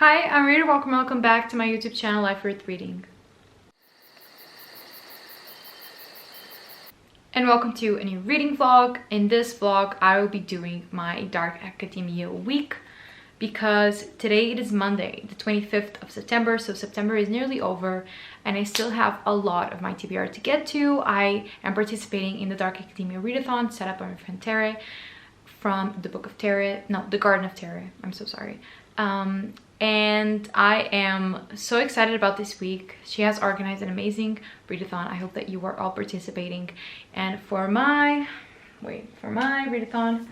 Hi, I'm Rita. Welcome back to my YouTube channel, Life Worth Reading. And welcome to a new reading vlog. In this vlog, I will be doing my Dark Academia week because today it is Monday, the 25th of September. So September is nearly over and I still have a lot of my TBR to get to. I am participating in the Dark Academia readathon set up by my friend Tara from the Book of Tara, no, the Garden of Tara. I'm so sorry. And I am so excited about this week. She has organized an amazing readathon. I hope that you are all participating. And for my readathon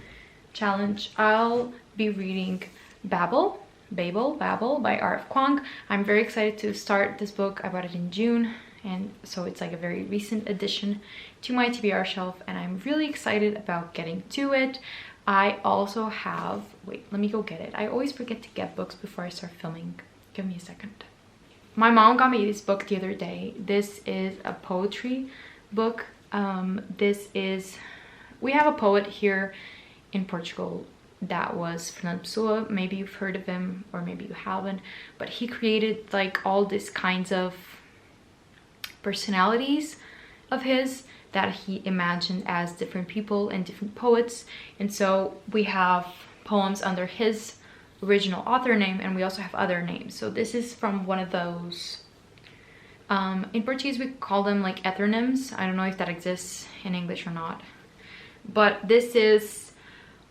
challenge, I'll be reading Babel by R.F. Kuang. I'm very excited to start this book. I bought it in June, and so it's like a very recent addition to my TBR shelf, and I'm really excited about getting to it. I also have, wait, let me go get it. I always forget to get books before I start filming. Give me a second. My mom got me this book the other day. This is a poetry book. We have a poet here in Portugal that was Fernando Pessoa. Maybe you've heard of him or maybe you haven't, but he created like all these kinds of personalities of his that he imagined as different people and different poets. And so we have poems under his original author name, and we also have other names. So this is from one of those, in Portuguese we call them like etheronyms. I don't know if that exists in English or not, but this is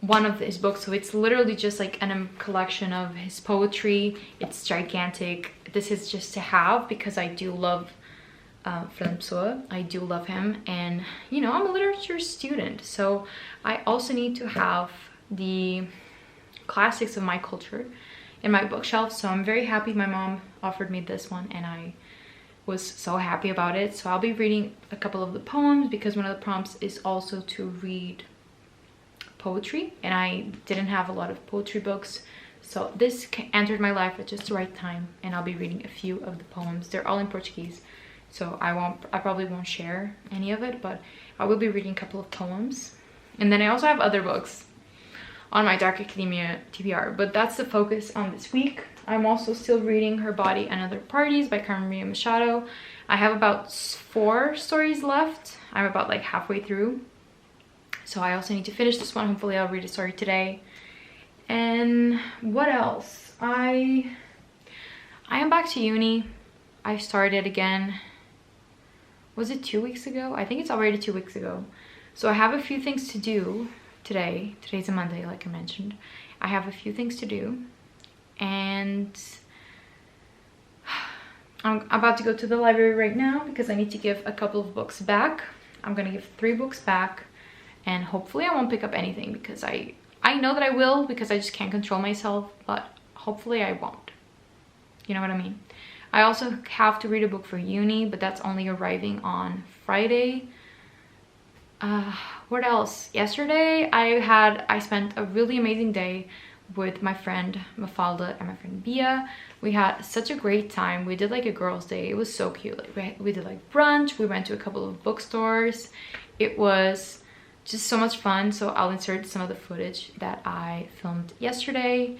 one of his books. So it's literally just like a collection of his poetry. It's gigantic. This is just to have because I do love Fernando Pessoa. I do love him, and you know, I'm a literature student, so I also need to have the classics of my culture in my bookshelf. So I'm very happy my mom offered me this one and I was so happy about it. So I'll be reading a couple of the poems because one of the prompts is also to read poetry, and I didn't have a lot of poetry books, so this entered my life at just the right time, and I'll be reading a few of the poems. They're all in Portuguese, so I probably won't share any of it, but I will be reading a couple of poems. And then I also have other books on my Dark Academia TBR, but that's the focus on this week. I'm also still reading Her Body and Other Parties by Carmen Maria Machado. I have about 4 stories left. I'm about like halfway through, so I also need to finish this one. Hopefully I'll read a story today. And what else? I am back to uni. I started again. Was it 2 weeks ago? I think it's already 2 weeks ago. So I have a few things to do today. Today's a Monday, like I mentioned. I have a few things to do, and I'm about to go to the library right now because I need to give a couple of books back. I'm gonna give 3 books back, and hopefully I won't pick up anything because I know that I will, because I just can't control myself, but hopefully I won't. You know what I mean? I also have to read a book for uni, but that's only arriving on Friday. What else? Yesterday I spent a really amazing day with my friend Mafalda and my friend Bia. We had such a great time. We did like a girls' day. It was so cute. Like we did like brunch. We went to a couple of bookstores. It was just so much fun. So I'll insert some of the footage that I filmed yesterday.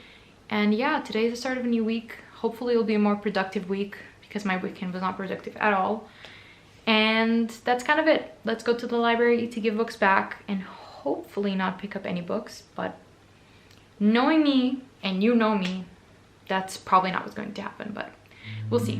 And yeah, today is the start of a new week. Hopefully it'll be a more productive week because my weekend was not productive at all. And that's kind of it. Let's go to the library to give books back and hopefully not pick up any books. But knowing me, and you know me, that's probably not what's going to happen, but we'll see.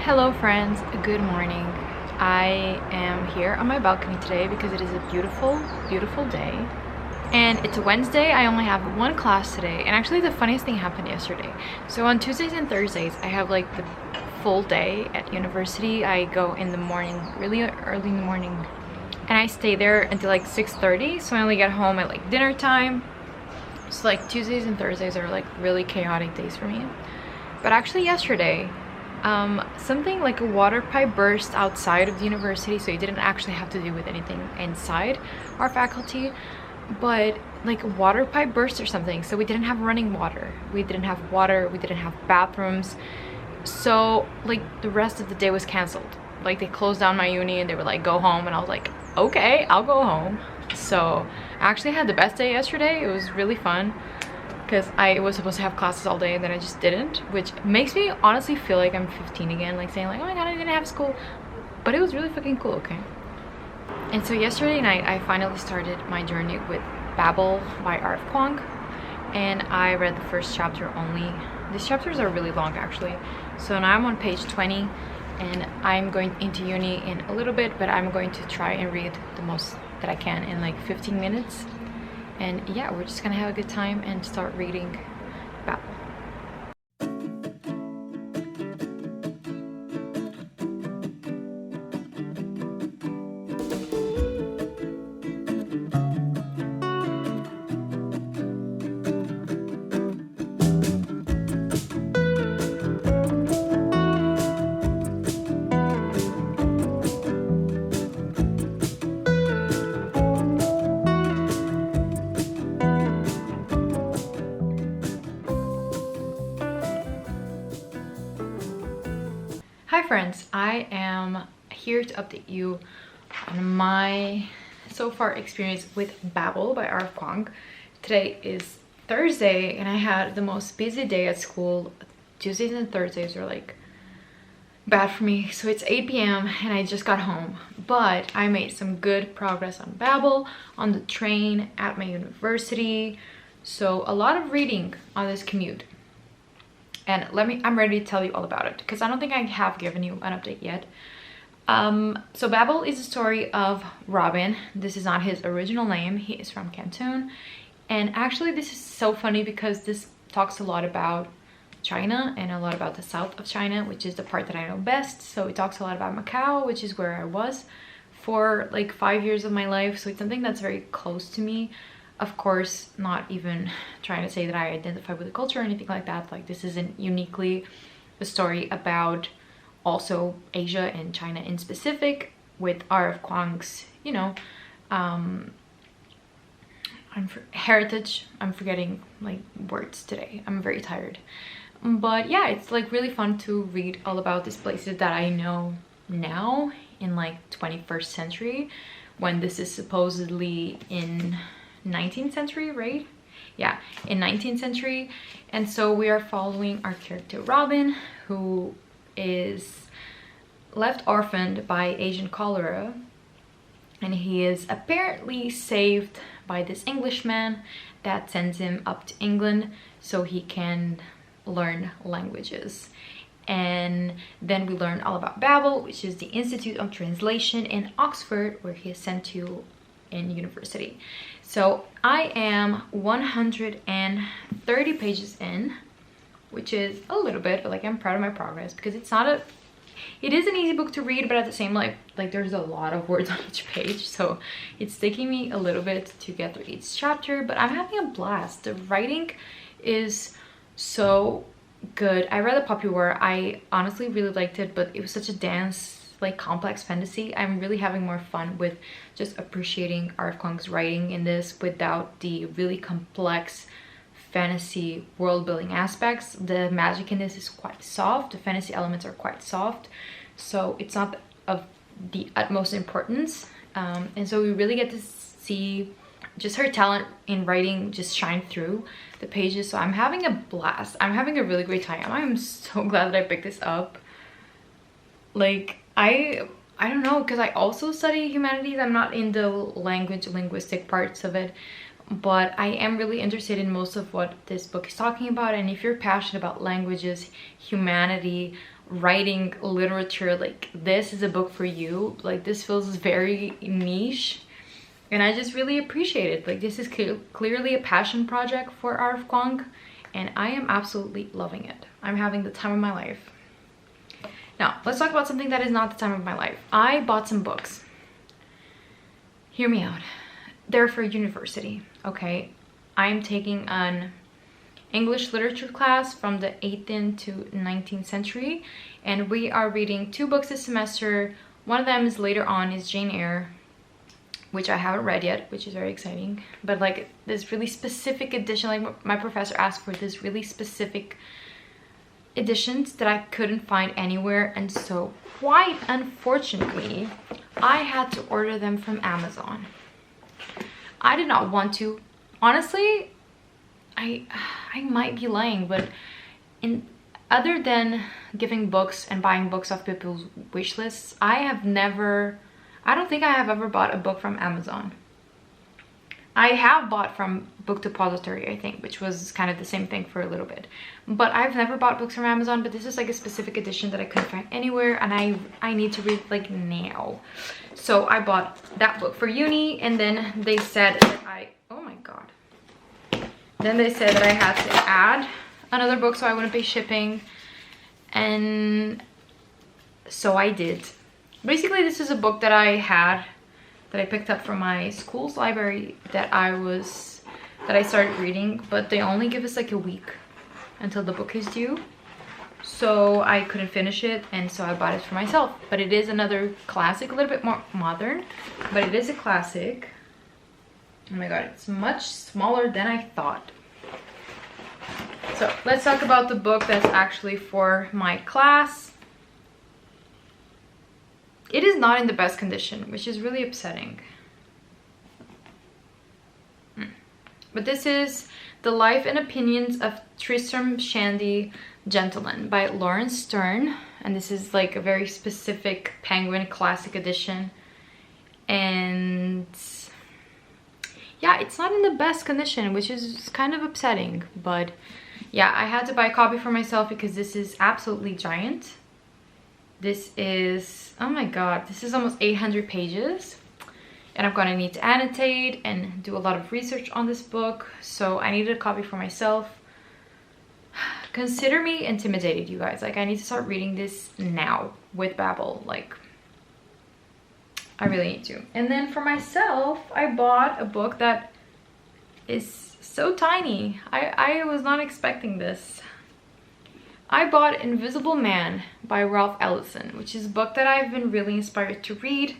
Hello friends, good morning. I am here on my balcony today because it is a beautiful, beautiful day. And it's a Wednesday. I only have 1 class today. And actually the funniest thing happened yesterday. So on Tuesdays and Thursdays, I have like the full day at university. I go in the morning, really early in the morning, and I stay there until like 6:30. So I only get home at like dinner time. So like Tuesdays and Thursdays are like really chaotic days for me. But actually yesterday, Something like a water pipe burst outside of the university, so it didn't actually have to do with anything inside our faculty, but like a water pipe burst or something. So we didn't have running water, we didn't have water, we didn't have bathrooms. So like the rest of the day was canceled. Like they closed down my uni and they were like, go home, and I was like, okay, I'll go home. So I actually had the best day yesterday. It was really fun because I was supposed to have classes all day and then I just didn't, which makes me honestly feel like I'm 15 again, like saying like, oh my god, I didn't have school. But it was really fucking cool, okay? And so yesterday night I finally started my journey with Babel by R.F. Kuang, and I read the first chapter only. These chapters are really long actually. So now I'm on page 20 and I'm going into uni in a little bit, but I'm going to try and read the most that I can in like 15 minutes. And yeah, we're just gonna have a good time and start reading Babel. Hi friends, I am here to update you on my so far experience with Babel by R.F. Kuang. Today is Thursday and I had the most busy day at school. Tuesdays and Thursdays are like bad for me. So it's 8 p.m. and I just got home, but I made some good progress on Babel, on the train, at my university. So a lot of reading on this commute. And I'm ready to tell you all about it because I don't think I have given you an update yet. So Babel is a story of Robin. This is not his original name. He is from Canton. And actually this is so funny because this talks a lot about China and a lot about the south of China, which is the part that I know best. So it talks a lot about Macau, which is where I was for like 5 years of my life. So it's something that's very close to me. Of course, not even trying to say that I identify with the culture or anything like that. Like this isn't uniquely a story about also Asia and China in specific with R.F. Kuang's, you know, heritage. I'm forgetting like words today. I'm very tired. But yeah, it's like really fun to read all about these places that I know now in like 21st century, when this is supposedly in 19th century, right? Yeah, in 19th century. And so we are following our character Robin, who is left orphaned by Asian cholera, and he is apparently saved by this Englishman that sends him up to England so he can learn languages. And then we learn all about Babel, which is the Institute of Translation in Oxford, where he is sent to in university. So I am 130 pages in, which is a little bit, but like I'm proud of my progress because it is an easy book to read, but at the same like there's a lot of words on each page, so it's taking me a little bit to get through each chapter, but I'm having a blast. The writing is so good. I read The Poppy War. I honestly really liked it, but it was such a dense, like complex fantasy. I'm really having more fun with just appreciating R.F. Kuang's writing in this without the really complex fantasy world building aspects. The magic in this is quite soft. The fantasy elements are quite soft, so it's not of the utmost importance. And so we really get to see just her talent in writing just shine through the pages. So I'm having a blast. I'm having a really great time. I'm so glad that I picked this up. Like I don't know, because I also study humanities. I'm not in the linguistic parts of it, but I am really interested in most of what this book is talking about. And if you're passionate about languages, humanity, writing, literature, like this is a book for you. Like this feels very niche and I just really appreciate it. Like this is clearly a passion project for R.F. Kuang and I am absolutely loving it. I'm having the time of my life. Now, let's talk about something that is not the time of my life. I bought some books. Hear me out. They're for university, okay? I'm taking an English literature class from the 18th to 19th century, and we are reading 2 books this semester. One of them is later on is Jane Eyre, which I haven't read yet, which is very exciting. But like this really specific edition, like my professor asked for this really specific editions that I couldn't find anywhere, and so quite unfortunately I had to order them from Amazon. I did not want to. Honestly, I might be lying, but other than giving books and buying books off people's wish lists, I don't think I have ever bought a book from Amazon. I have bought from Book Depository, I think, which was kind of the same thing for a little bit. But I've never bought books from Amazon, but this is like a specific edition that I couldn't find anywhere, and I need to read like now. So I bought that book for uni, and then they said that oh my god. Then they said that I had to add another book so I wouldn't pay shipping, and so I did. Basically, this is a book that I picked up from my school's library that I started reading, but they only give us like a week until the book is due. So I couldn't finish it, and so I bought it for myself. But it is another classic, a little bit more modern, but it is a classic. Oh my god, it's much smaller than I thought. So let's talk about the book that's actually for my class. It is not in the best condition, which is really upsetting. But this is The Life and Opinions of Tristram Shandy, Gentleman by Lawrence Stern. And this is like a very specific Penguin classic edition. And yeah, it's not in the best condition, which is kind of upsetting. But yeah, I had to buy a copy for myself because this is absolutely giant. This is, oh my god, this is almost 800 pages. And I'm gonna need to annotate and do a lot of research on this book. So I needed a copy for myself. Consider me intimidated, you guys. Like, I need to start reading this now with Babel. Like, I really need to. And then for myself, I bought a book that is so tiny. I was not expecting this. I bought Invisible Man by Ralph Ellison, which is a book that I've been really inspired to read.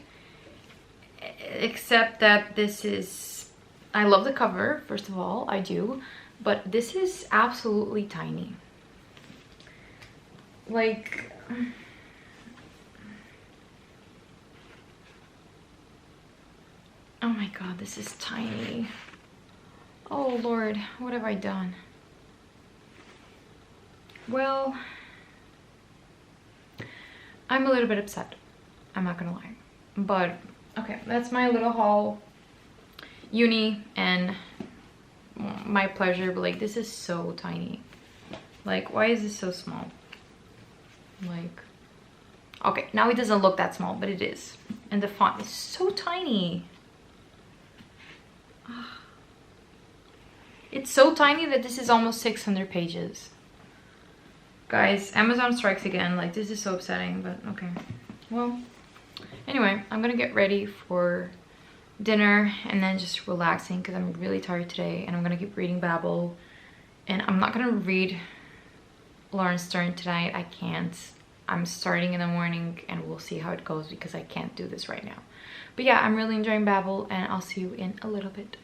Except that this is... I love the cover, first of all, I do. But this is absolutely tiny. Like... oh my god, this is tiny. Oh Lord, what have I done? Well, I'm a little bit upset. I'm not gonna lie. But, okay, that's my little haul. Uni and my pleasure, but like, this is so tiny. Like, why is this so small? Like, okay, now it doesn't look that small, but it is. And the font is so tiny. It's so tiny that this is almost 600 pages. Guys, Amazon strikes again. Like, this is so upsetting, but okay. Well, anyway, I'm gonna get ready for dinner and then just relaxing because I'm really tired today, and I'm gonna keep reading Babel. And I'm not gonna read Lawrence Stern tonight. I can't. I'm starting in the morning and we'll see how it goes because I can't do this right now. But yeah, I'm really enjoying Babel, and I'll see you in a little bit.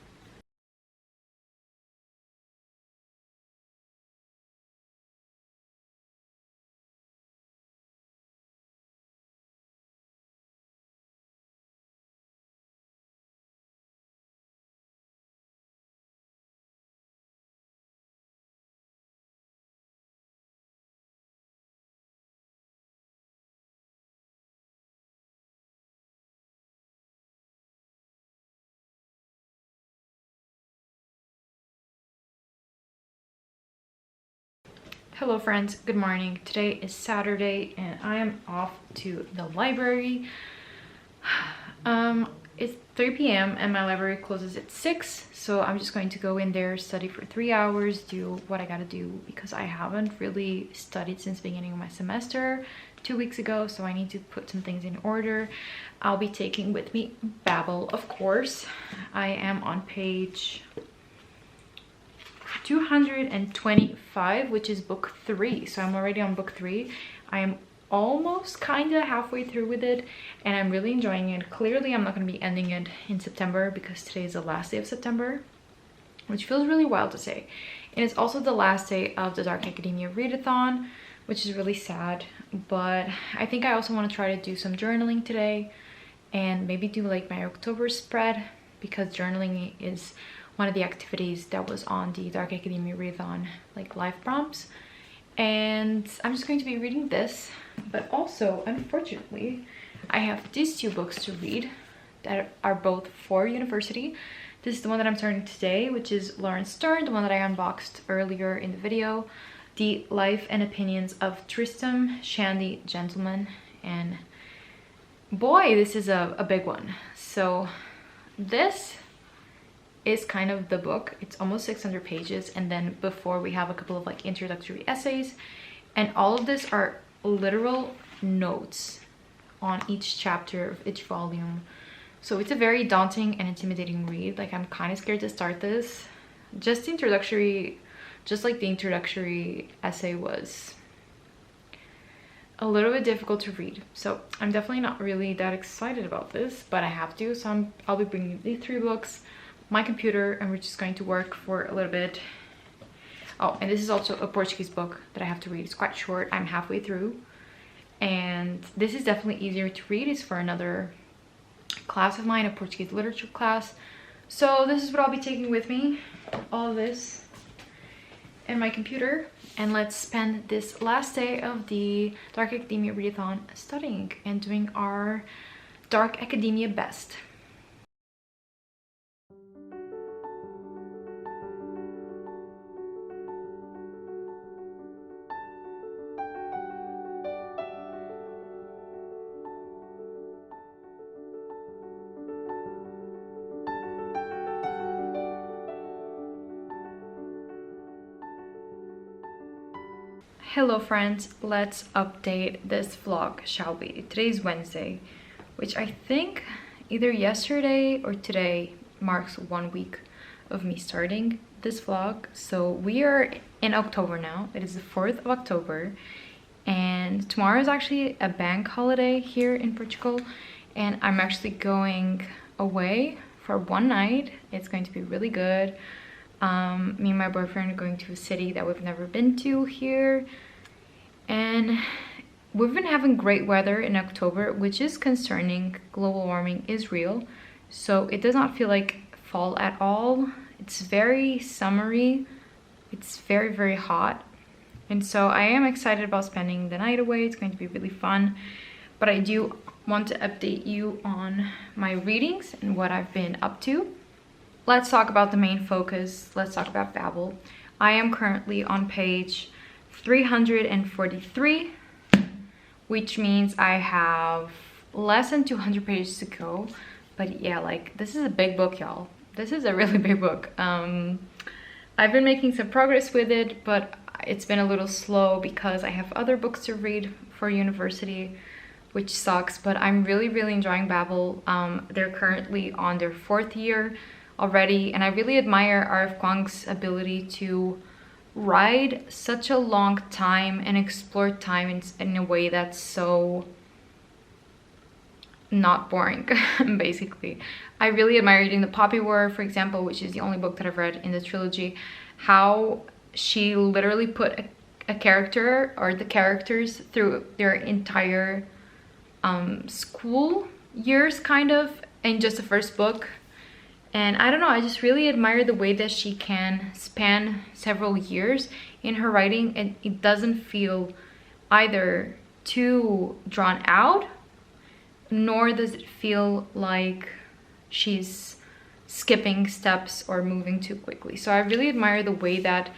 Hello friends, good morning. Today is Saturday and I am off to the library. It's 3 p.m. and my library closes at 6, so I'm just going to go in there, study for 3 hours, do what I gotta do because I haven't really studied since the beginning of my semester 2 weeks ago, so I need to put some things in order. I'll be taking with me Babel, of course. I am on page 225, which is book 3. So I'm already on book 3. I am almost kind of halfway through with it, and I'm really enjoying it. Clearly I'm not going to be ending it in September because today is the last day of September, which feels really wild to say. And it's also the last day of the Dark Academia readathon, which is really sad. But I think I also want to try to do some journaling today and maybe do like my October spread, because journaling is one of the activities that was on the Dark Academia readathon, like life prompts. And I'm just going to be reading this. But also, unfortunately, I have these 2 books to read that are both for university. This is the one that I'm starting today, which is Lawrence Stern, the one that I unboxed earlier in the video. The Life and Opinions of Tristram Shandy Gentleman. And boy, this is a big one. So this is kind of the book. It's almost 600 pages, and then before we have a couple of like introductory essays, and all of this are literal notes on each chapter of each volume. So it's a very daunting and intimidating read. Like, I'm kind of scared to start this. Just the introductory, just like the introductory essay was a little bit difficult to read. So I'm definitely not really that excited about this, but I have to. So I'll be bringing these 3 books, my computer, and we're just going to work for a little bit. Oh, and this is also a Portuguese book that I have to read. It's quite short. I'm halfway through, and this is definitely easier to read. It's for another class of mine, a Portuguese literature class. So this is what I'll be taking with me, all of this and my computer, and let's spend this last day of the Dark Academia readathon studying and doing our Dark Academia best. Hello friends, let's update this vlog, shall we? Today's Wednesday, which I think either yesterday or today marks 1 week of me starting this vlog. So we are in October now. It is the 4th of October, and tomorrow is actually a bank holiday here in Portugal, and I'm actually going away for 1 night. It's going to be really good. Me and my boyfriend are going to a city that we've never been to here, and we've been having great weather in October, which is concerning. Global warming is real, so it does not feel like fall at all. It's very summery, it's very, very hot, and so I am excited about spending the night away. It's going to be really fun, but I do want to update you on my readings and what I've been up to. Let's talk about the main focus. Let's talk about Babel. I am currently on page 343, which means I have less than 200 pages to go. But yeah, like, this is a big book, y'all. This is a really big book. I've been making some progress with it, but it's been a little slow because I have other books to read for university, which sucks. But I'm really, really enjoying Babel. They're currently on their 4th year already, and I really admire R.F. Kuang's ability to ride such a long time and explore time in a way that's so not boring. Basically, I really admire reading The Poppy War, for example, which is the only book that I've read in the trilogy. How she literally put a character, or the characters, through their entire school years kind of in just the first book. And I don't know, I just really admire the way that she can span several years in her writing, and it doesn't feel either too drawn out, nor does it feel like she's skipping steps or moving too quickly. So I really admire the way that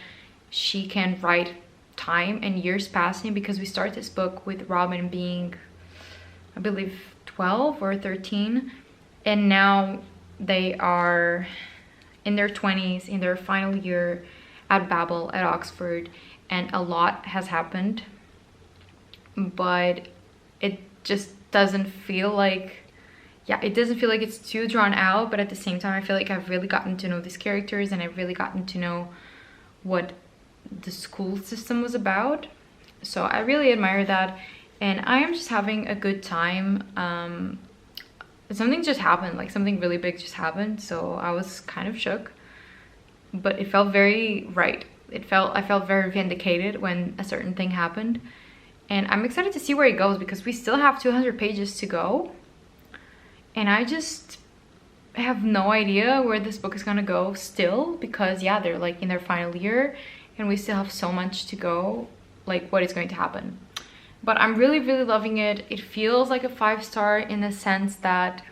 she can write time and years passing, because we start this book with Robin being, I believe, 12 or 13, and now they are in their 20s, in their final year at Babel, at Oxford, and a lot has happened, but it just doesn't feel like, yeah, it doesn't feel like it's too drawn out. But at the same time, I feel like I've really gotten to know these characters, and I've really gotten to know what the school system was about. So I really admire that, and I am just having a good time. Something just happened, like something really big just happened, so I was kind of shook, but it felt very right. I felt very vindicated when a certain thing happened, and I'm excited to see where it goes because we still have 200 pages to go, and I just have no idea where this book is gonna go still, because yeah, they're like in their final year and we still have so much to go, like what is going to happen. But I'm really, really loving it. It feels like a 5-star in the sense that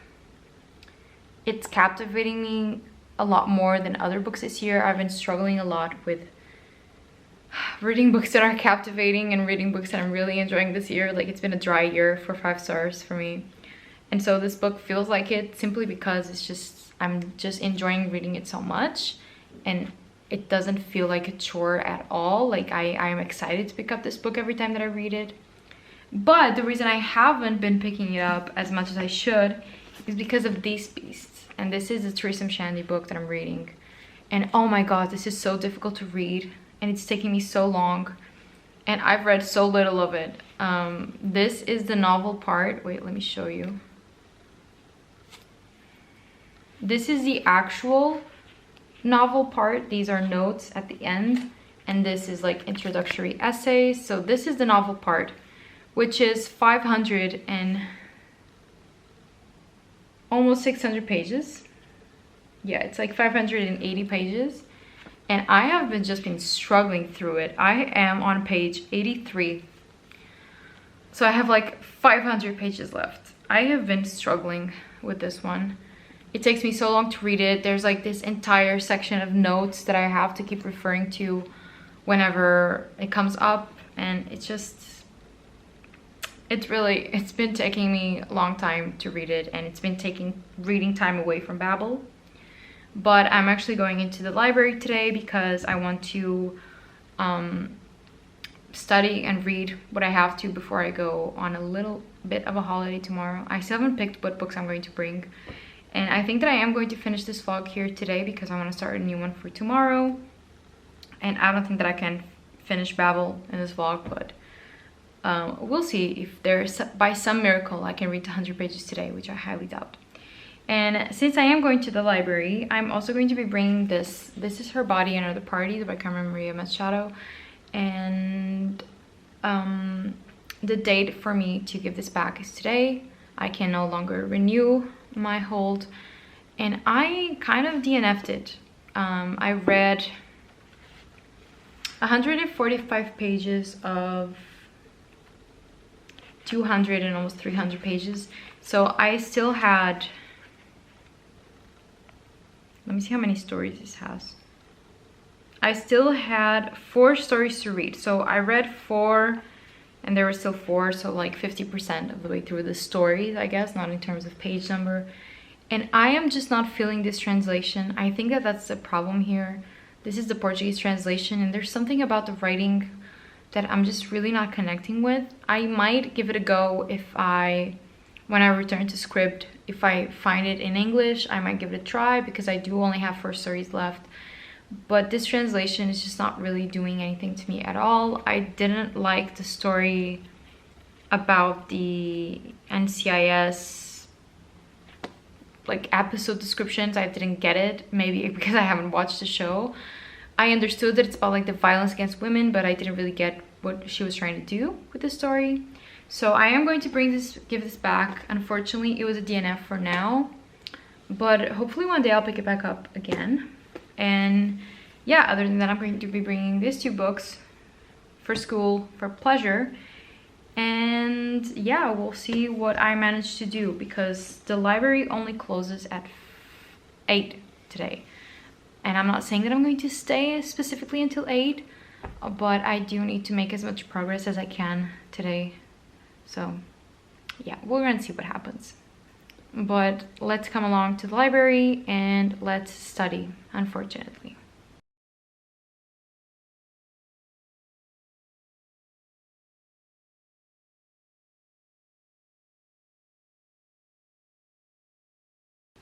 it's captivating me a lot more than other books this year. I've been struggling a lot with reading books that are captivating and reading books that I'm really enjoying this year. Like, it's been a dry year for 5 stars for me. And so this book feels like it simply because I'm just enjoying reading it so much, and it doesn't feel like a chore at all. Like, I am excited to pick up this book every time that I read it. But the reason I haven't been picking it up as much as I should is because of these beasts. And this is the Trisam Shandy book that I'm reading. And oh my god, this is so difficult to read, and it's taking me so long. And I've read so little of it. This is the novel part. Wait, let me show you. This is the actual novel part. These are notes at the end. And this is like introductory essays. So this is the novel part, which is 500 and almost 600 pages. Yeah, it's like 580 pages. And I have just been struggling through it. I am on page 83. So I have like 500 pages left. I have been struggling with this one. It takes me so long to read it. There's like this entire section of notes that I have to keep referring to whenever it comes up. And it's been taking me a long time to read it, and it's been taking reading time away from Babel. But I'm actually going into the library today because I want to study and read what I have to before I go on a little bit of a holiday tomorrow. I still haven't picked what books I'm going to bring, and I think that I am going to finish this vlog here today because I want to start a new one for tomorrow. And I don't think that I can finish Babel in this vlog, but we'll see if there's, by some miracle, I can read 100 pages today, which I highly doubt. And since I am going to the library, I'm also going to be bringing this. This is Her Body and Other Parties by Carmen Maria Machado. And the date for me to give this back is today. I can no longer renew my hold. And I kind of DNF'd it. I read 145 pages of 200 and almost 300 pages. So I still had, let me see how many stories this has. I still had 4 stories to read. So I read 4 and there were still 4, so like 50% of the way through the stories, I guess, not in terms of page number. And I am just not feeling this translation. I think that that's the problem here. This is the Portuguese translation, and there's something about the writing that I'm just really not connecting with. I might give it a go when I return to SCRIBD. If I find it in English, I might give it a try because I do only have 4 stories left. But this translation is just not really doing anything to me at all. I didn't like the story about the NCIS like episode descriptions. I didn't get it, maybe because I haven't watched the show. I understood that it's about like the violence against women, but I didn't really get what she was trying to do with the story. So I am going to give this back. Unfortunately, it was a DNF for now, but hopefully one day I'll pick it back up again. And yeah, other than that, I'm going to be bringing these 2 books for school, for pleasure. And yeah, we'll see what I manage to do because the library only closes at 8 today. And I'm not saying that I'm going to stay specifically until 8, but I do need to make as much progress as I can today. So yeah, we're gonna see what happens. But let's come along to the library and let's study, unfortunately.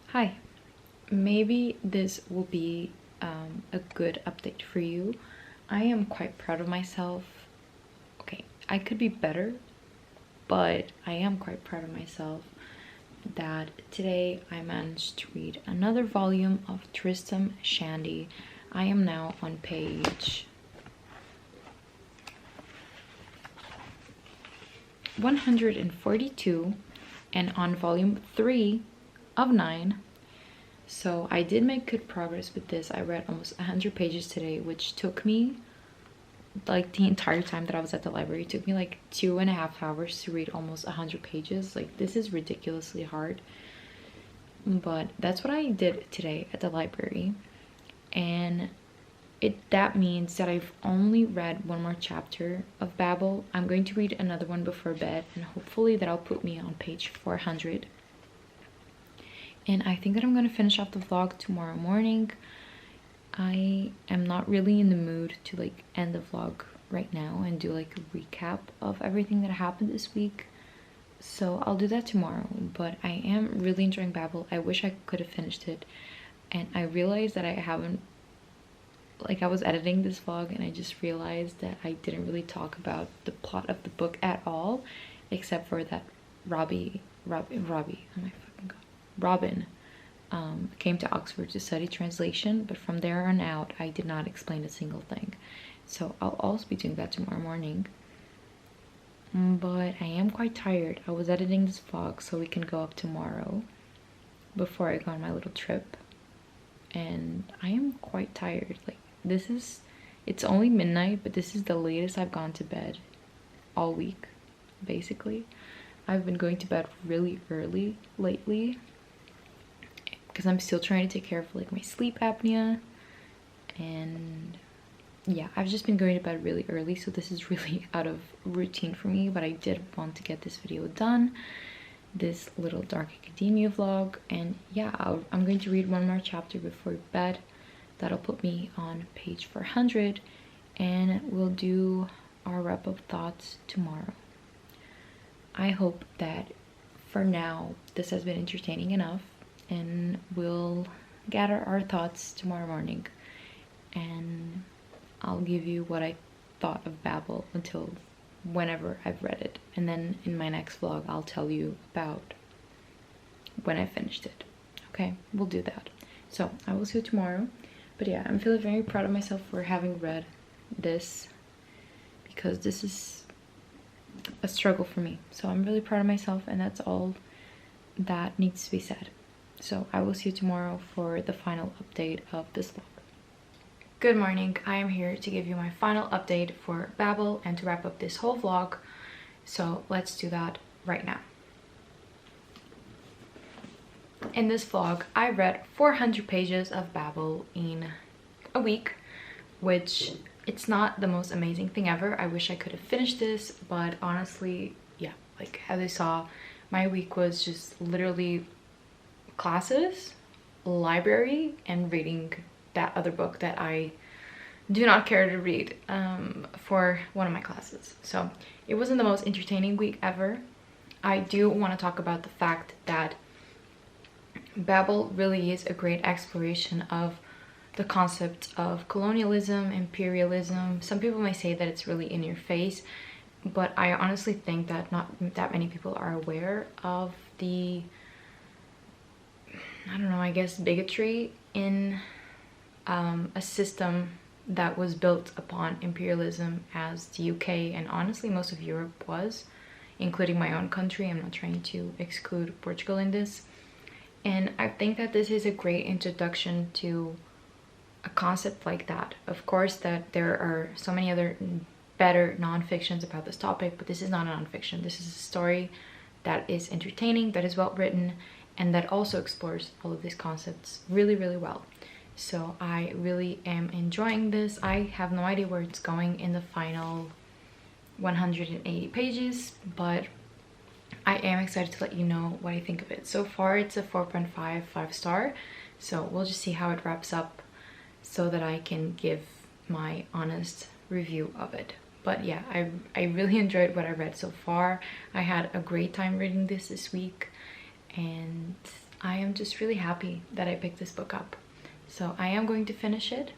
Hi. Maybe this will be a good update for you. I am quite proud of myself. Okay, I could be better, but I am quite proud of myself that today I managed to read another volume of Tristram Shandy. I am now on page 142 and on volume 3 of 9. So I did make good progress with this. I read almost 100 pages today, which took me like the entire time that I was at the library. It took me like 2.5 hours to read almost 100 pages. Like, this is ridiculously hard, but that's what I did today at the library. And that means that I've only read one more chapter of Babel. I'm going to read another one before bed, and hopefully that'll put me on page 400. And I think that I'm going to finish off the vlog tomorrow morning. I am not really in the mood to like end the vlog right now and do like a recap of everything that happened this week, so I'll do that tomorrow. But I am really enjoying Babel. I wish I could have finished it, and I realized that I haven't, like, I was editing this vlog and I just realized that I didn't really talk about the plot of the book at all, except for that Robbie, oh my fucking god, Robin came to Oxford to study translation, but from there on out I did not explain a single thing. So I'll also be doing that tomorrow morning. But I am quite tired. I was editing this vlog so we can go up tomorrow before I go on my little trip, and I am quite tired. Like, it's only midnight, but this is the latest I've gone to bed all week, basically. I've been going to bed really early lately because I'm still trying to take care of like my sleep apnea, and yeah, I've just been going to bed really early, so this is really out of routine for me. But I did want to get this video done, this little dark academia vlog. And yeah, I'm going to read one more chapter before bed. That'll put me on page 400, and we'll do our wrap-up thoughts tomorrow. I hope that for now this has been entertaining enough, and we'll gather our thoughts tomorrow morning, and I'll give you what I thought of Babel until whenever I've read it, and then in my next vlog I'll tell you about when I finished it. Okay, we'll do that. So I will see you tomorrow. But yeah, I'm feeling very proud of myself for having read this, because this is a struggle for me. So I'm really proud of myself, and that's all that needs to be said. So I will see you tomorrow for the final update of this vlog. Good morning. I am here to give you my final update for Babel and to wrap up this whole vlog. So let's do that right now. In this vlog, I read 400 pages of Babel in a week, which it's not the most amazing thing ever. I wish I could have finished this, but honestly, yeah, like as I saw, my week was just literally classes, library, and reading that other book that I do not care to read for one of my classes. So it wasn't the most entertaining week ever. I do want to talk about the fact that Babel really is a great exploration of the concept of colonialism, imperialism. Some people may say that it's really in your face, but I honestly think that not that many people are aware of the, I don't know, I guess bigotry in a system that was built upon imperialism, as the UK and honestly most of Europe was, including my own country. I'm not trying to exclude Portugal in this. And I think that this is a great introduction to a concept like that. Of course, that there are so many other better non-fictions about this topic, but this is not a non-fiction. This is a story that is entertaining, that is well written, and that also explores all of these concepts really, really well. So I really am enjoying this. I have no idea where it's going in the final 180 pages, but I am excited to let you know what I think of it. So far it's a 4.5 5-star, so we'll just see how it wraps up so that I can give my honest review of it. But yeah, I really enjoyed what I read so far. I had a great time reading this week, and I am just really happy that I picked this book up. So I am going to finish it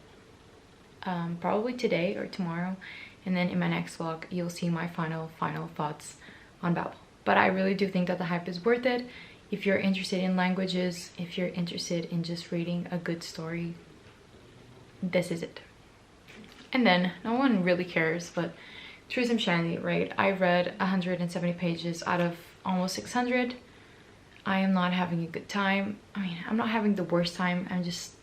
probably today or tomorrow, and then in my next vlog you'll see my final thoughts on Babel. But I really do think that the hype is worth it. If you're interested in languages, if you're interested in just reading a good story, this is it. And then no one really cares, but Truth and Shandy, right? I read 170 pages out of almost 600. I am not having a good time. I mean, I'm not having the worst time. I'm just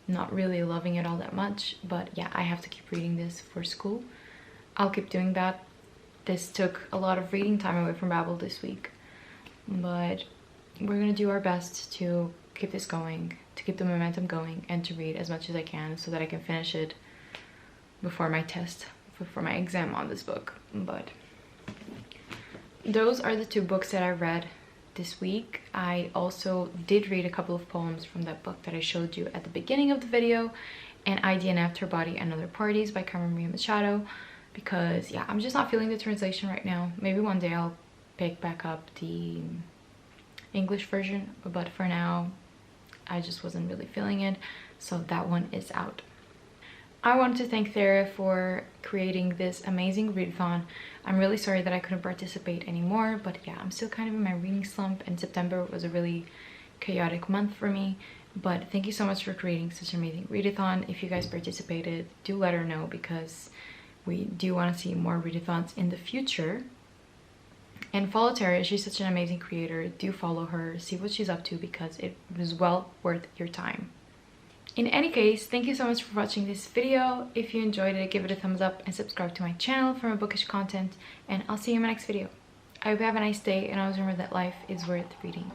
not really loving it all that much. But yeah, I have to keep reading this for school. I'll keep doing that. This took a lot of reading time away from Babel this week. But we're gonna do our best to keep this going, to keep the momentum going, and to read as much as I can so that I can finish it before my test, for my exam on this book. But those are the 2 books that I read this week. I also did read a couple of poems from that book that I showed you at the beginning of the video, and I DNF'd Her Body and Other Parties by Carmen Maria Machado, because yeah, I'm just not feeling the translation right now. Maybe one day I'll pick back up the English version, but for now I just wasn't really feeling it, so that one is out. I wanted to thank Thera for creating this amazing readathon. I'm really sorry that I couldn't participate anymore, but yeah, I'm still kind of in my reading slump, and September was a really chaotic month for me. But thank you so much for creating such an amazing readathon. If you guys participated, do let her know, because we do want to see more readathons in the future. And follow Tara, she's such an amazing creator. Do follow her, see what she's up to, because it was well worth your time. In any case, thank you so much for watching this video. If you enjoyed it, give it a thumbs up and subscribe to my channel for more bookish content, and I'll see you in my next video. I hope you have a nice day, and always remember that life is worth reading.